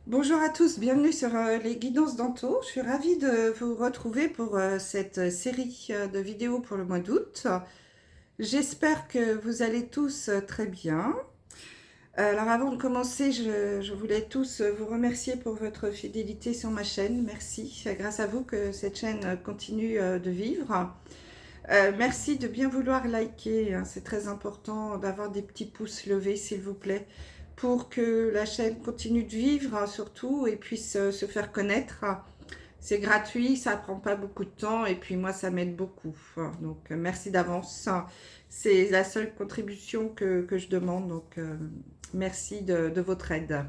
Bonjour à tous, bienvenue sur les guidances d'Anto. Je suis ravie de vous retrouver pour cette série de vidéos pour le mois d'août. J'espère que vous allez tous très bien. Alors avant de commencer, je voulais tous vous remercier pour votre fidélité sur ma chaîne. Merci, c'est grâce à vous que cette chaîne continue de vivre. Merci de bien vouloir liker, hein. C'est très important d'avoir des petits pouces levés s'il vous plaît pour que la chaîne continue de vivre, hein, surtout, et puisse se faire connaître. C'est gratuit, ça prend pas beaucoup de temps et puis moi ça m'aide beaucoup. Donc merci d'avance. C'est la seule contribution que je demande, donc merci de votre aide.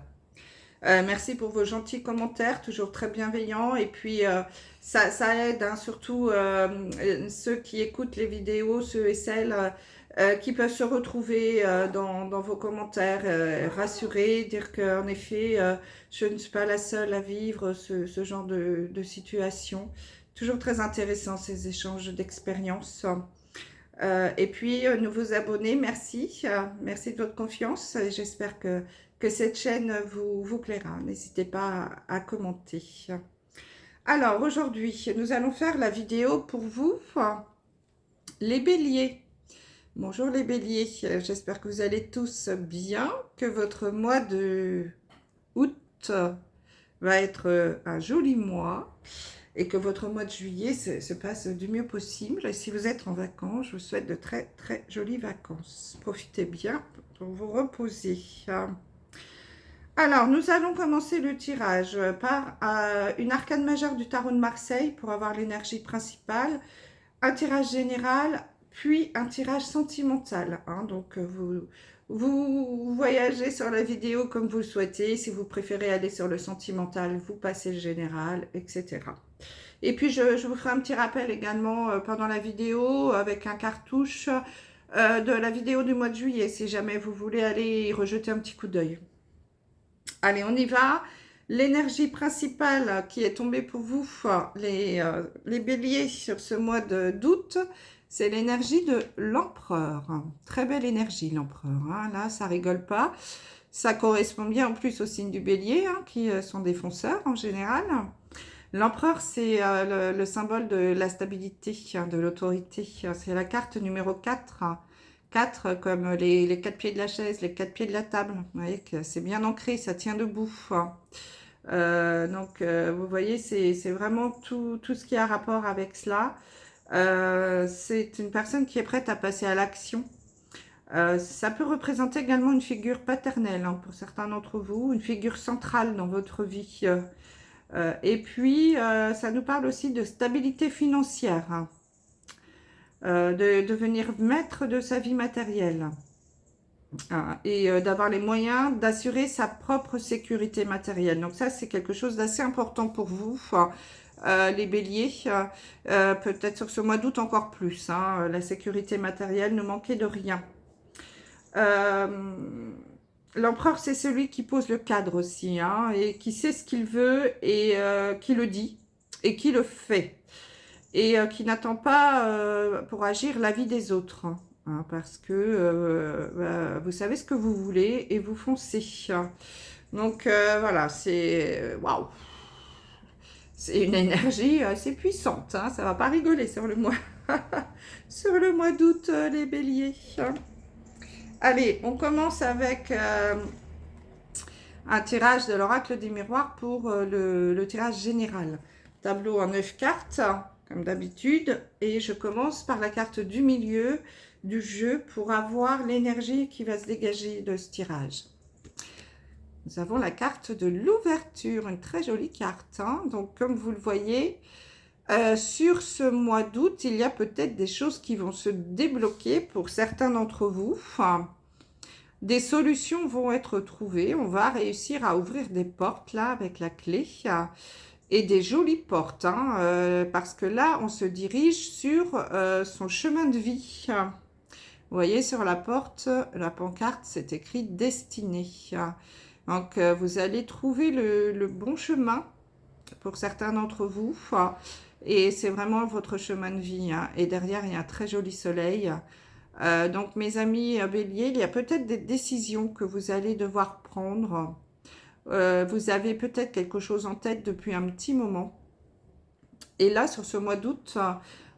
Merci pour vos gentils commentaires, toujours très bienveillants. Et puis, ça aide, hein, surtout ceux qui écoutent les vidéos, ceux et celles qui peuvent se retrouver dans vos commentaires, rassurer, dire qu'en effet, je ne suis pas la seule à vivre ce genre de situation. Toujours très intéressant ces échanges d'expériences. Et puis, nouveaux abonnés, merci. Merci de votre confiance. J'espère que cette chaîne vous plaira. N'hésitez pas à commenter. Alors, aujourd'hui, nous allons faire la vidéo pour vous, les béliers. Bonjour les béliers, j'espère que vous allez tous bien, que votre mois de août va être un joli mois et que votre mois de juillet se passe du mieux possible. Et si vous êtes en vacances, je vous souhaite de très très jolies vacances. Profitez bien pour vous reposer. Alors, nous allons commencer le tirage par une arcane majeure du tarot de Marseille pour avoir l'énergie principale, un tirage général, puis un tirage sentimental. Donc, vous voyagez sur la vidéo comme vous le souhaitez. Si vous préférez aller sur le sentimental, vous passez le général, etc. Et puis, je vous ferai un petit rappel également pendant la vidéo avec un cartouche de la vidéo du mois de juillet, si jamais vous voulez aller y rejeter un petit coup d'œil. Allez, on y va. L'énergie principale qui est tombée pour vous, les béliers, sur ce mois d'août, c'est l'énergie de l'empereur. Très belle énergie, l'empereur. Là, ça rigole pas. Ça correspond bien en plus au signe du bélier, qui sont des fonceurs en général. L'empereur, c'est le symbole de la stabilité, de l'autorité. C'est la carte numéro 4. 4 comme les 4 pieds de la chaise, les 4 pieds de la table. Vous voyez que c'est bien ancré, ça tient debout. Donc, vous voyez, c'est vraiment tout ce qui a rapport avec cela. C'est une personne qui est prête à passer à l'action. Ça peut représenter également une figure paternelle, pour certains d'entre vous, une figure centrale dans votre vie. Et puis, ça nous parle aussi de stabilité financière, de devenir maître de sa vie matérielle. Et d'avoir les moyens d'assurer sa propre sécurité matérielle. Donc ça, c'est quelque chose d'assez important pour vous, les béliers. Peut-être sur ce mois d'août encore plus. La sécurité matérielle, ne manquez de rien. L'empereur, c'est celui qui pose le cadre aussi, et qui sait ce qu'il veut et qui le dit et qui le fait. Et qui n'attend pas pour agir l'avis des autres. Parce que vous savez ce que vous voulez et vous foncez. Donc voilà, c'est waouh, c'est une énergie assez puissante. Ça va pas rigoler sur le mois, sur le mois d'août, les béliers. Allez, on commence avec un tirage de l'oracle des miroirs pour le tirage général. Tableau en 9 cartes, comme d'habitude, et je commence par la carte du milieu du jeu pour avoir l'énergie qui va se dégager de ce tirage. Nous avons la carte de l'ouverture, une très jolie carte. Donc, comme vous le voyez, sur ce mois d'août, il y a peut-être des choses qui vont se débloquer pour certains d'entre vous. Des solutions vont être trouvées. On va réussir à ouvrir des portes là avec la clé. Et des jolies portes. Parce que là, on se dirige sur son chemin de vie. Vous voyez sur la porte, la pancarte, c'est écrit destinée. Donc, vous allez trouver le bon chemin pour certains d'entre vous. Et c'est vraiment votre chemin de vie. Et derrière, il y a un très joli soleil. Donc, mes amis béliers, il y a peut-être des décisions que vous allez devoir prendre Vous avez peut-être quelque chose en tête depuis un petit moment. Et là, sur ce mois d'août,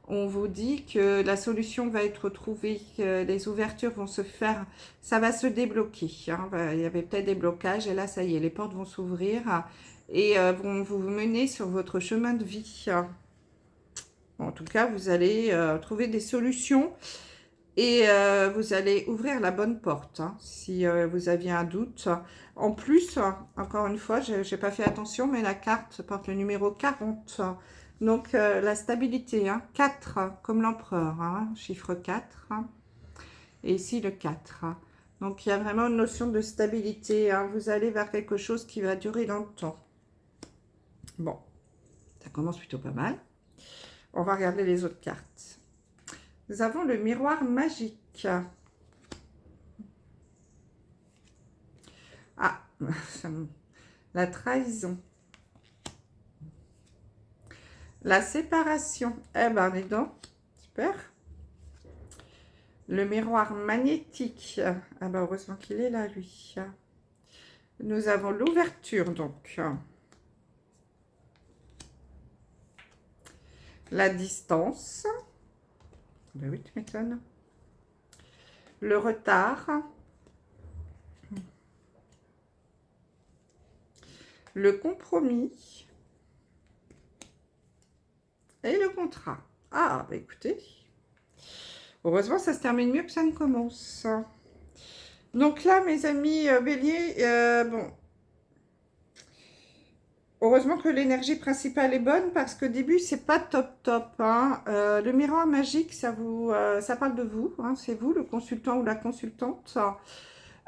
on vous dit que la solution va être trouvée, que les ouvertures vont se faire, ça va se débloquer. Hein. Il y avait peut-être des blocages et là, ça y est, les portes vont s'ouvrir et vont vous mener sur votre chemin de vie. En tout cas, vous allez trouver des solutions et vous allez ouvrir la bonne porte, hein, si vous aviez un doute. En plus, encore une fois, je n'ai pas fait attention, mais la carte porte le numéro 40. Donc, la stabilité, hein, 4, comme l'empereur, hein, chiffre 4. Hein, et ici, le 4. Hein. Donc, il y a vraiment une notion de stabilité. Hein, vous allez vers quelque chose qui va durer dans le temps. Bon, ça commence plutôt pas mal. On va regarder les autres cartes. Nous avons le miroir magique. Ah, la trahison. La séparation. Eh ben, dis donc, super. Le miroir magnétique. Ah ben, heureusement qu'il est là, lui. Nous avons l'ouverture, donc. La distance. Ben oui, tu m'étonnes. Le retard. Le compromis. Et le contrat. Ah, bah écoutez. Heureusement, ça se termine mieux que ça ne commence. Donc là, mes amis béliers, bon. Heureusement que l'énergie principale est bonne parce qu'au début, c'est pas top top. Hein. Le miroir magique, ça parle de vous. Hein, c'est vous, le consultant ou la consultante.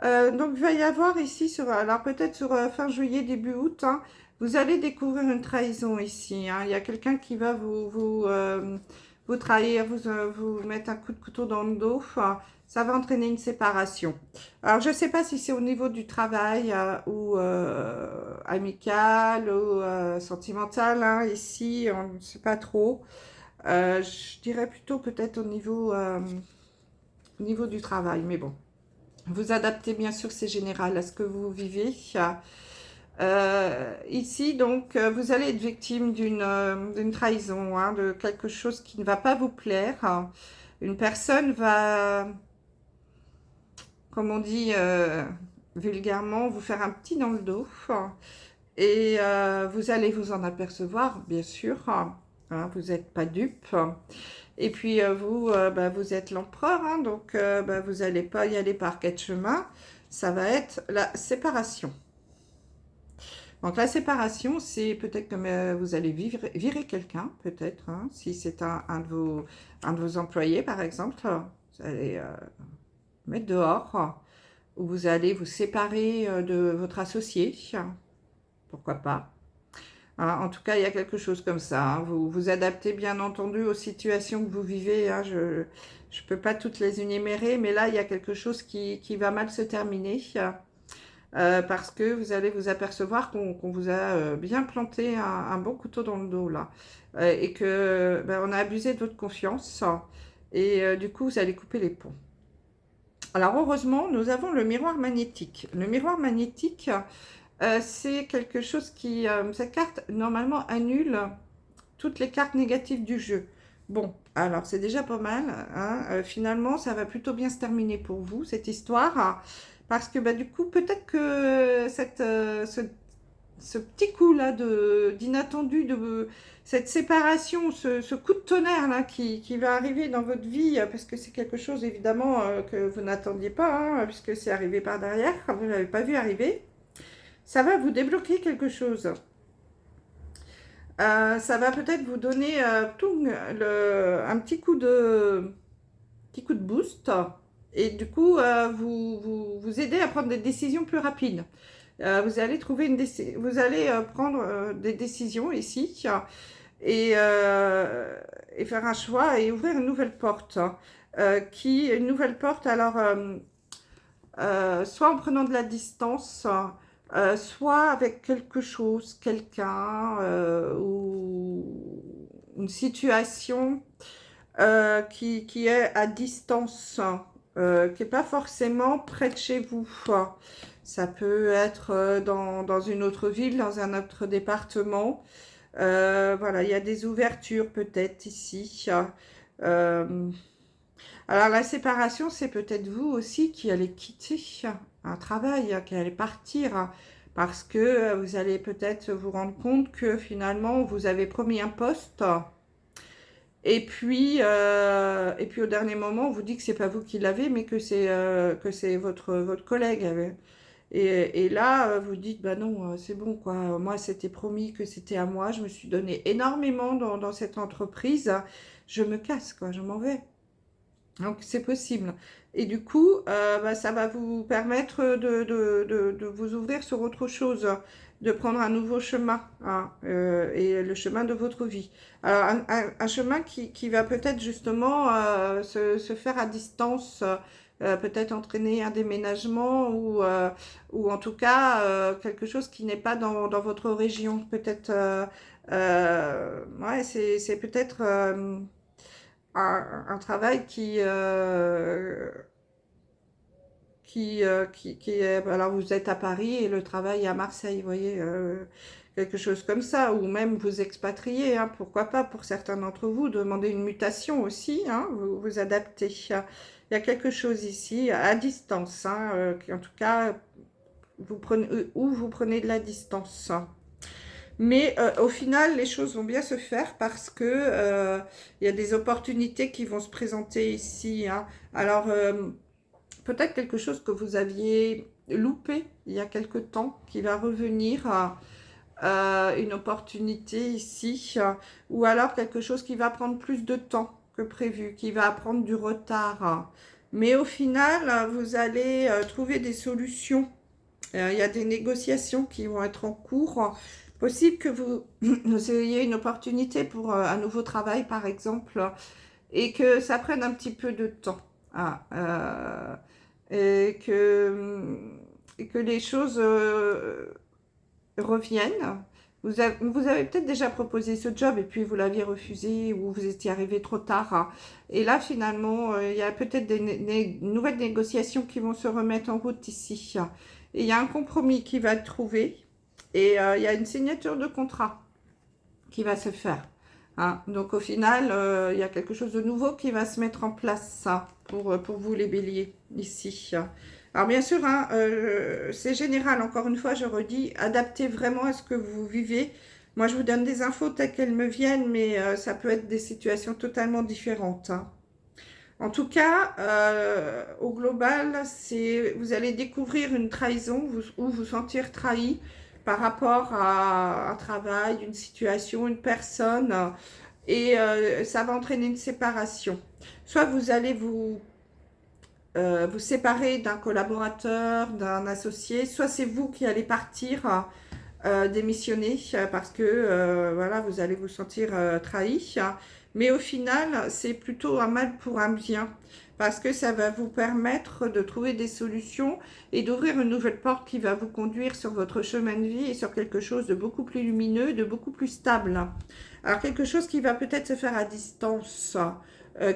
Donc, il va y avoir ici, alors peut-être sur fin juillet, début août, hein, vous allez découvrir une trahison ici. Hein. Il y a quelqu'un qui va vous trahir, vous mettre un coup de couteau dans le dos. Enfin, ça va entraîner une séparation. Alors, je ne sais pas si c'est au niveau du travail ou amical ou sentimental. Hein, ici, on ne sait pas trop. Je dirais plutôt peut-être au niveau du travail, mais bon. Vous adaptez bien sûr, c'est général à ce que vous vivez. Ici, donc, vous allez être victime d'une trahison, hein, de quelque chose qui ne va pas vous plaire. Une personne va, comme on dit vulgairement, vous faire un petit dans le dos. Et vous allez vous en apercevoir, bien sûr. Hein, vous n'êtes pas dupe. Et puis vous, vous êtes l'empereur, hein, donc vous n'allez pas y aller par quatre chemins. Ça va être la séparation. Donc la séparation, c'est peut-être que vous allez virer quelqu'un, peut-être, hein, si c'est un de vos employés, par exemple. Vous allez mettre dehors, ou vous allez vous séparer de votre associé. Pourquoi pas. Hein, en tout cas, il y a quelque chose comme ça. Hein. Vous vous adaptez bien entendu aux situations que vous vivez. Hein. Je ne peux pas toutes les énumérer, mais là, il y a quelque chose qui va mal se terminer. Parce que vous allez vous apercevoir qu'on vous a bien planté un bon couteau dans le dos, là. Et que on a abusé de votre confiance. Et du coup, vous allez couper les ponts. Alors, heureusement, nous avons le miroir magnétique. Le miroir magnétique... c'est quelque chose qui... cette carte, normalement, annule toutes les cartes négatives du jeu. Bon, alors, c'est déjà pas mal. Hein. Finalement, ça va plutôt bien se terminer pour vous, cette histoire. Parce que, du coup, peut-être que ce petit coup-là d'inattendu, cette séparation, ce coup de tonnerre là, qui va arriver dans votre vie, parce que c'est quelque chose, évidemment, que vous n'attendiez pas, hein, puisque c'est arrivé par derrière, vous ne l'avez pas vu arriver. Ça va vous débloquer quelque chose. Ça va peut-être vous donner un petit coup de boost. Et du coup, vous aider à prendre des décisions plus rapides. Vous allez prendre des décisions ici et faire un choix et ouvrir une nouvelle porte. Une nouvelle porte, alors, soit en prenant de la distance, soit avec quelque chose, quelqu'un ou une situation qui est à distance, qui n'est pas forcément près de chez vous. Ça peut être dans une autre ville, dans un autre département. Voilà, il y a des ouvertures peut-être ici. Euh, alors la séparation, c'est peut-être vous aussi qui allez quitter un travail, qui allez partir, parce que vous allez peut-être vous rendre compte que finalement, vous avez promis un poste. Et puis au dernier moment, on vous dit que c'est pas vous qui l'avez, mais que c'est votre collègue. Et là, vous dites, bah non, c'est bon, quoi. Moi, c'était promis que c'était à moi. Je me suis donné énormément dans cette entreprise. Je me casse, quoi. Je m'en vais. Donc, c'est possible. Et du coup, bah, ça va vous permettre de vous ouvrir sur autre chose, de prendre un nouveau chemin, hein, et le chemin de votre vie. Alors, un chemin qui va peut-être justement se faire à distance, peut-être entraîner un déménagement ou en tout cas quelque chose qui n'est pas dans votre région. Peut-être, ouais, c'est peut-être un travail qui est... Alors, vous êtes à Paris et le travail est à Marseille, vous voyez, quelque chose comme ça, ou même vous expatrier, hein, pourquoi pas, pour certains d'entre vous, demander une mutation aussi, hein, vous adapter. Il y a quelque chose ici, à distance, hein, qui, en tout cas, vous prenez de la distance. Mais au final, les choses vont bien se faire parce que il y a des opportunités qui vont se présenter ici, hein. Alors, peut-être quelque chose que vous aviez loupé il y a quelque temps, qui va revenir, une opportunité ici, ou alors quelque chose qui va prendre plus de temps que prévu, qui va prendre du retard. Mais au final, vous allez trouver des solutions. Il y a des négociations qui vont être en cours. Possible que vous ayez une opportunité pour un nouveau travail, par exemple, et que ça prenne un petit peu de temps. Ah, et que les choses reviennent. Vous avez peut-être déjà proposé ce job et puis vous l'aviez refusé ou vous étiez arrivé trop tard, hein. Et là, finalement, il y a peut-être des nouvelles négociations qui vont se remettre en route ici. Et il y a un compromis qui va être trouvé et il y a une signature de contrat qui va se faire, hein. Donc au final, il y a quelque chose de nouveau qui va se mettre en place, ça, pour vous les béliers, ici. Alors bien sûr, hein, c'est général, encore une fois, je redis, adaptez vraiment à ce que vous vivez. Moi, je vous donne des infos telles qu'elles me viennent, mais ça peut être des situations totalement différentes, hein. En tout cas, au global, vous allez découvrir une trahison ou vous sentir trahi par rapport à un travail, une situation, une personne, et ça va entraîner une séparation. Soit vous allez vous séparer d'un collaborateur, d'un associé, soit c'est vous qui allez partir, démissionner parce que voilà, vous allez vous sentir trahi. Mais au final, c'est plutôt un mal pour un bien parce que ça va vous permettre de trouver des solutions et d'ouvrir une nouvelle porte qui va vous conduire sur votre chemin de vie et sur quelque chose de beaucoup plus lumineux, de beaucoup plus stable. Alors quelque chose qui va peut-être se faire à distance,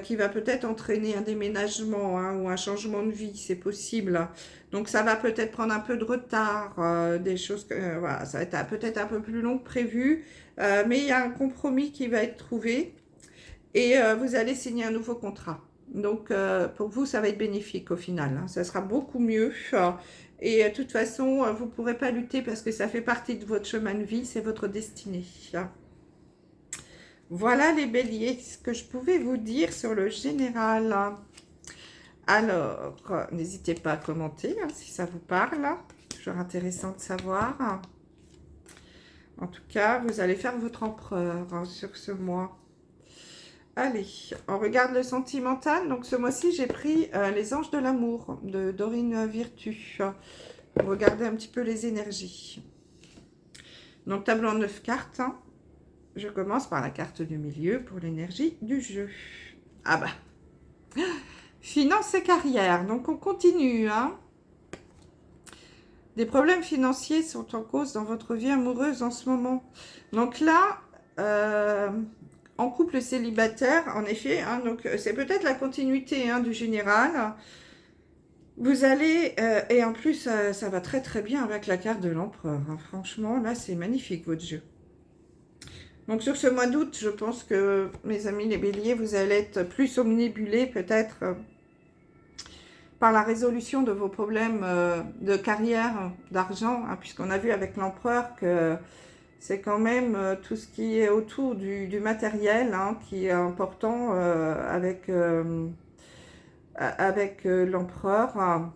qui va peut-être entraîner un déménagement, hein, ou un changement de vie, c'est possible. Donc ça va peut-être prendre un peu de retard, des choses voilà, ça va être peut-être un peu plus long que prévu, mais il y a un compromis qui va être trouvé et vous allez signer un nouveau contrat. Donc pour vous, ça va être bénéfique au final, hein. Ça sera beaucoup mieux. Et de toute façon, vous ne pourrez pas lutter parce que ça fait partie de votre chemin de vie, c'est votre destinée. Voilà les béliers, ce que je pouvais vous dire sur le général. Alors, n'hésitez pas à commenter, hein, si ça vous parle. Toujours intéressant de savoir. En tout cas, vous allez faire votre empereur, hein, sur ce mois. Allez, on regarde le sentimental. Donc ce mois-ci, j'ai pris les anges de l'amour de Dorine Virtue. Pour regarder un petit peu les énergies. Donc tableau en 9 cartes, hein. Je commence par la carte du milieu pour l'énergie du jeu. Ah bah, finance et carrière. Donc on continue, hein. Des problèmes financiers sont en cause dans votre vie amoureuse en ce moment. Donc là, en couple célibataire, en effet, hein, donc c'est peut-être la continuité, hein, du général. Vous allez, et en plus, ça va très très bien avec la carte de l'empereur, hein. Franchement, là, c'est magnifique votre jeu. Donc sur ce mois d'août, je pense que, mes amis les béliers, vous allez être plus omnibulés peut-être par la résolution de vos problèmes de carrière, d'argent, hein, puisqu'on a vu avec l'empereur que c'est quand même tout ce qui est autour du matériel, hein, qui est important avec l'empereur.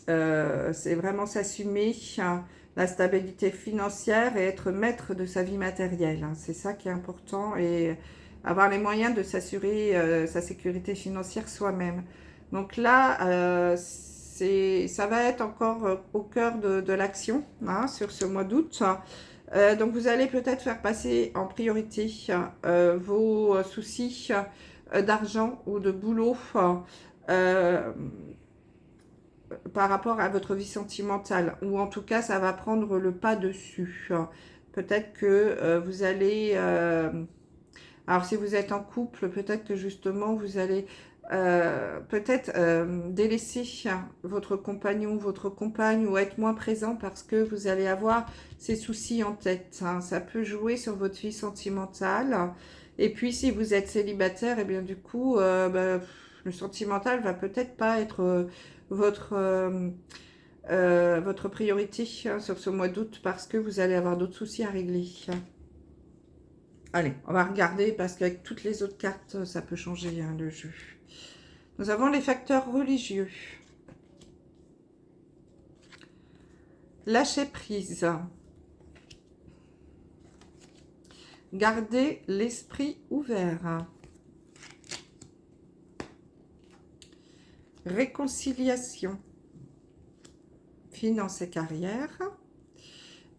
C'est vraiment s'assumer, hein, la stabilité financière et être maître de sa vie matérielle, hein. C'est ça qui est important, et avoir les moyens de s'assurer sa sécurité financière soi-même. Donc là, ça va être encore au cœur de l'action, hein, sur ce mois d'août. Donc vous allez peut-être faire passer en priorité vos soucis d'argent ou de boulot, euh, par rapport à votre vie sentimentale, ou en tout cas ça va prendre le pas dessus. Peut-être que vous allez, alors si vous êtes en couple, peut-être que justement vous allez peut-être délaisser votre compagnon, votre compagne, ou être moins présent parce que vous allez avoir ces soucis en tête, hein. Ça peut jouer sur votre vie sentimentale. Et puis si vous êtes célibataire, et bien du coup le sentimental va peut-être pas être votre priorité, hein, sur ce mois d'août, parce que vous allez avoir d'autres soucis à régler. Allez, on va regarder parce qu'avec toutes les autres cartes, ça peut changer, hein, le jeu. Nous avons les facteurs religieux. Lâcher prise. Garder l'esprit ouvert. Réconciliation. Finance et carrière.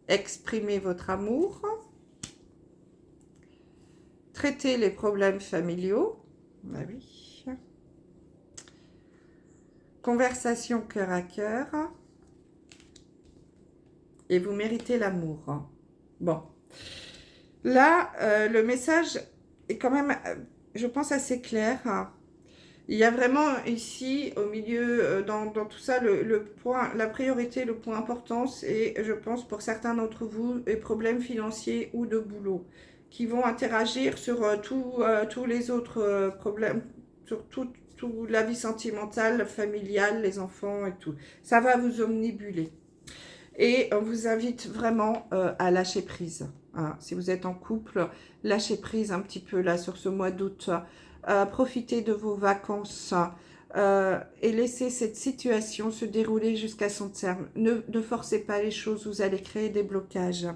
Exprimer votre amour. Traiter les problèmes familiaux. Ah oui. Conversation cœur à cœur. Et vous méritez l'amour. Bon. Là, le message est quand même, je pense, assez clair. Il y a vraiment ici, au milieu, dans tout ça, le point, la priorité, le point important, c'est, je pense, pour certains d'entre vous, les problèmes financiers ou de boulot, qui vont interagir sur tous les autres problèmes, sur toute la vie sentimentale, familiale, les enfants et tout. Ça va vous omnibuler. Et on vous invite vraiment à lâcher prise, hein. Si vous êtes en couple, lâchez prise un petit peu là sur ce mois d'août. Profitez de vos vacances et laissez cette situation se dérouler jusqu'à son terme. Ne forcez pas les choses, vous allez créer des blocages.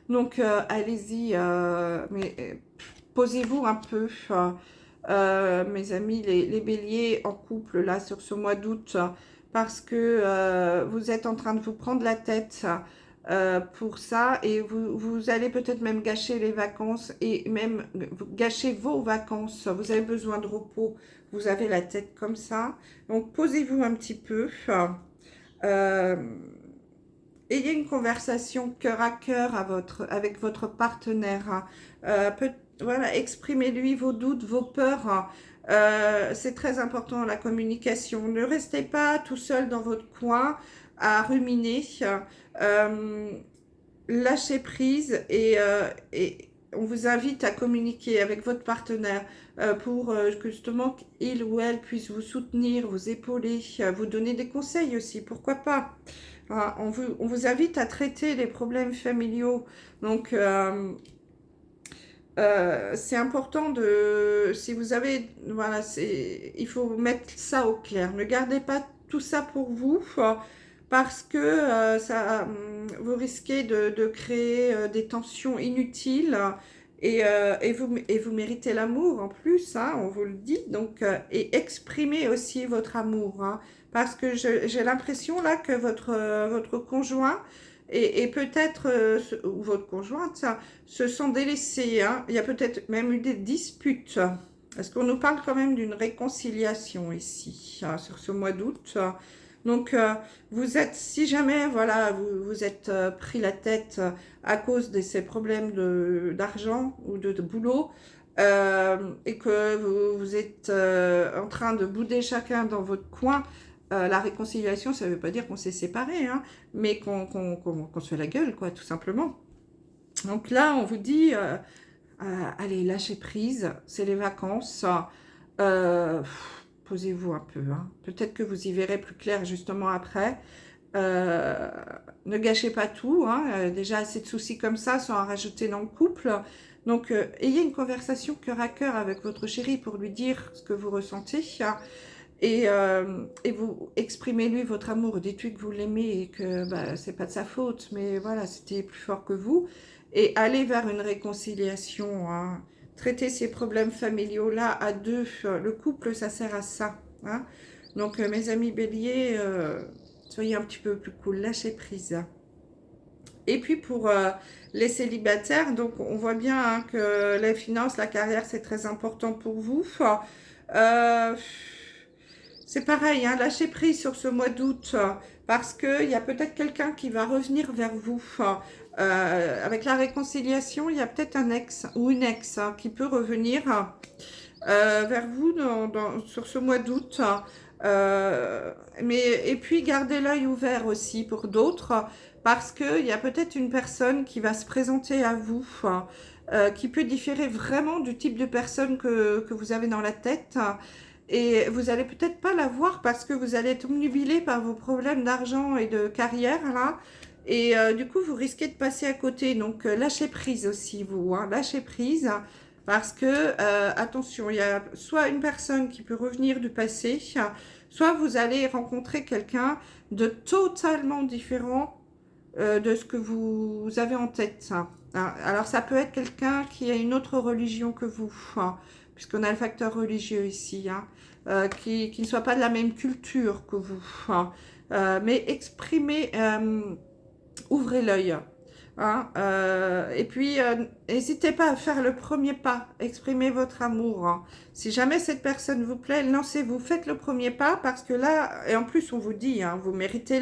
Donc allez-y, mais posez-vous un peu, mes amis, les béliers en couple là sur ce mois d'août, parce que vous êtes en train de vous prendre la tête pour ça, et vous allez peut-être même gâcher les vacances, et même gâcher vos vacances. Vous avez besoin de repos, vous avez la tête comme ça. Donc posez-vous un petit peu, ayez une conversation cœur à cœur avec votre partenaire, hein. Voilà, exprimez-lui vos doutes, vos peurs. C'est très important, la communication. Ne restez pas tout seul dans votre coin à ruminer. Euh, Lâchez prise, et on vous invite à communiquer avec votre partenaire pour que justement il ou elle puisse vous soutenir, vous épauler, vous donner des conseils aussi, pourquoi pas. On vous invite à traiter les problèmes familiaux. Donc c'est important si vous avez, voilà, il faut mettre ça au clair. Ne gardez pas tout ça pour vous, parce que vous risquez de créer des tensions inutiles, et vous méritez l'amour en plus, hein, on vous le dit. Donc, et exprimez aussi votre amour, hein, parce que j'ai l'impression là que votre conjoint et peut-être, ou votre conjointe, se sont délaissés, hein. Il y a peut-être même eu des disputes. Parce qu'on nous parle quand même d'une réconciliation ici, hein, sur ce mois d'août. Donc, vous êtes, si jamais, voilà, vous êtes pris la tête à cause de ces problèmes d'argent ou de boulot, et que vous êtes en train de bouder chacun dans votre coin, La réconciliation, ça ne veut pas dire qu'on s'est séparés, hein, mais qu'on se fait la gueule, quoi, tout simplement. Donc là, on vous dit, allez, lâchez prise, c'est les vacances. Euh, Posez-vous un peu. Hein. Peut-être que vous y verrez plus clair justement après. Ne gâchez pas tout. Hein. Déjà assez de soucis comme ça sans en rajouter dans le couple. Donc, ayez une conversation cœur à cœur avec votre chéri pour lui dire ce que vous ressentez. Et vous exprimez-lui votre amour. Dites-lui que vous l'aimez et que bah, c'est pas de sa faute. Mais voilà, c'était plus fort que vous. Et allez vers une réconciliation. Hein. Traiter ces problèmes familiaux-là à deux. Le couple, ça sert à ça. Hein. Donc, mes amis béliers, soyez un petit peu plus cool. Lâchez prise. Et puis pour les célibataires, donc on voit bien hein, que les finances, la carrière, c'est très important pour vous. Euh, c'est pareil, hein, lâchez prise sur ce mois d'août parce qu'il y a peut-être quelqu'un qui va revenir vers vous. Avec la réconciliation, il y a peut-être un ex ou une ex hein, qui peut revenir vers vous sur ce mois d'août. Et puis gardez l'œil ouvert aussi pour d'autres parce qu'il y a peut-être une personne qui va se présenter à vous qui peut différer vraiment du type de personne que vous avez dans la tête et vous allez peut-être pas la voir parce que vous allez être omnubilé par vos problèmes d'argent et de carrière là et du coup vous risquez de passer à côté donc lâchez prise aussi vous hein, lâchez prise parce que, attention, il y a soit une personne qui peut revenir du passé, soit vous allez rencontrer quelqu'un de totalement différent de ce que vous avez en tête. Hein. Alors, ça peut être quelqu'un qui a une autre religion que vous, hein, puisqu'on a le facteur religieux ici, hein, qui ne soit pas de la même culture que vous. Hein. Mais exprimez, ouvrez l'œil. Hein, et puis, n'hésitez pas à faire le premier pas, exprimez votre amour. Hein. Si jamais cette personne vous plaît, lancez-vous, faites le premier pas parce que là, et en plus on vous dit, hein, vous méritez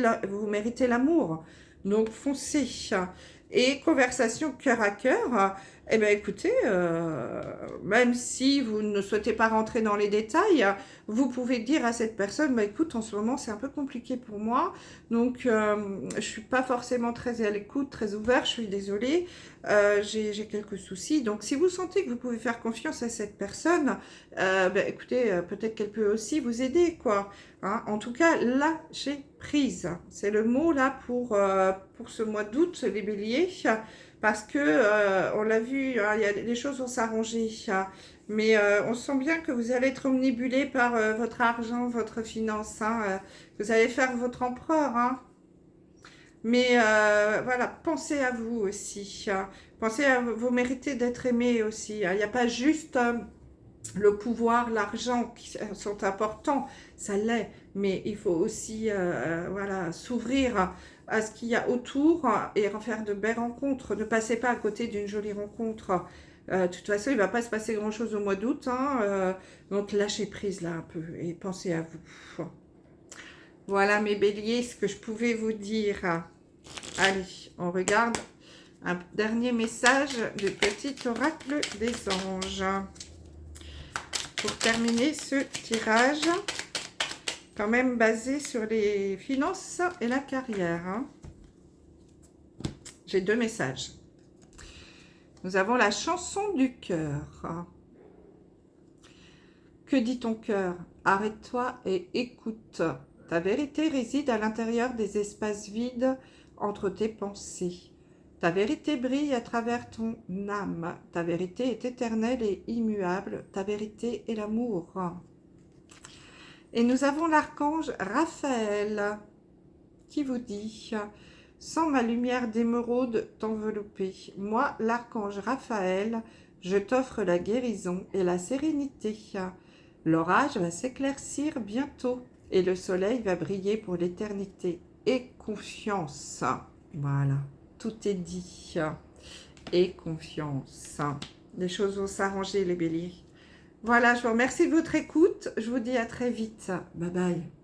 l'amour, donc foncez. Et conversation cœur à cœur, eh bien écoutez, même si vous ne souhaitez pas rentrer dans les détails, vous pouvez dire à cette personne, bah écoute, en ce moment c'est un peu compliqué pour moi, donc je suis pas forcément très à l'écoute, très ouvert, je suis désolée, j'ai quelques soucis, donc si vous sentez que vous pouvez faire confiance à cette personne, bah, écoutez, peut-être qu'elle peut aussi vous aider, quoi. Hein. En tout cas, lâchez prise, c'est le mot là pour ce mois d'août, les béliers, parce que on l'a vu, hein, les choses vont s'arranger, hein, mais on sent bien que vous allez être omnibulé par votre argent, votre finance, hein, vous allez faire votre empereur, hein. Mais voilà, pensez à vous aussi, hein. Pensez à vous méritez d'être aimé aussi, hein. Il n'y a pas juste le pouvoir, l'argent qui sont importants, ça l'est, mais il faut aussi voilà, s'ouvrir à ce qu'il y a autour et faire de belles rencontres. Ne passez pas à côté d'une jolie rencontre. De toute façon, il ne va pas se passer grand-chose au mois d'août, hein, donc lâchez prise là un peu et pensez à vous. Voilà mes béliers, ce que je pouvais vous dire. Allez, on regarde un dernier message du petit oracle des anges. Pour terminer ce tirage, quand même basé sur les finances et la carrière. Hein. J'ai deux messages. Nous avons la chanson du cœur. Que dit ton cœur? Arrête-toi et écoute. Ta vérité réside à l'intérieur des espaces vides entre tes pensées. Ta vérité brille à travers ton âme. Ta vérité est éternelle et immuable. Ta vérité est l'amour. Et nous avons l'archange Raphaël qui vous dit « Sans ma lumière d'émeraude t'envelopper, moi, l'archange Raphaël, je t'offre la guérison et la sérénité. L'orage va s'éclaircir bientôt et le soleil va briller pour l'éternité. Et confiance. » Voilà. Tout est dit. Et confiance. Les choses vont s'arranger, les béliers. Voilà, je vous remercie de votre écoute. Je vous dis à très vite. Bye bye.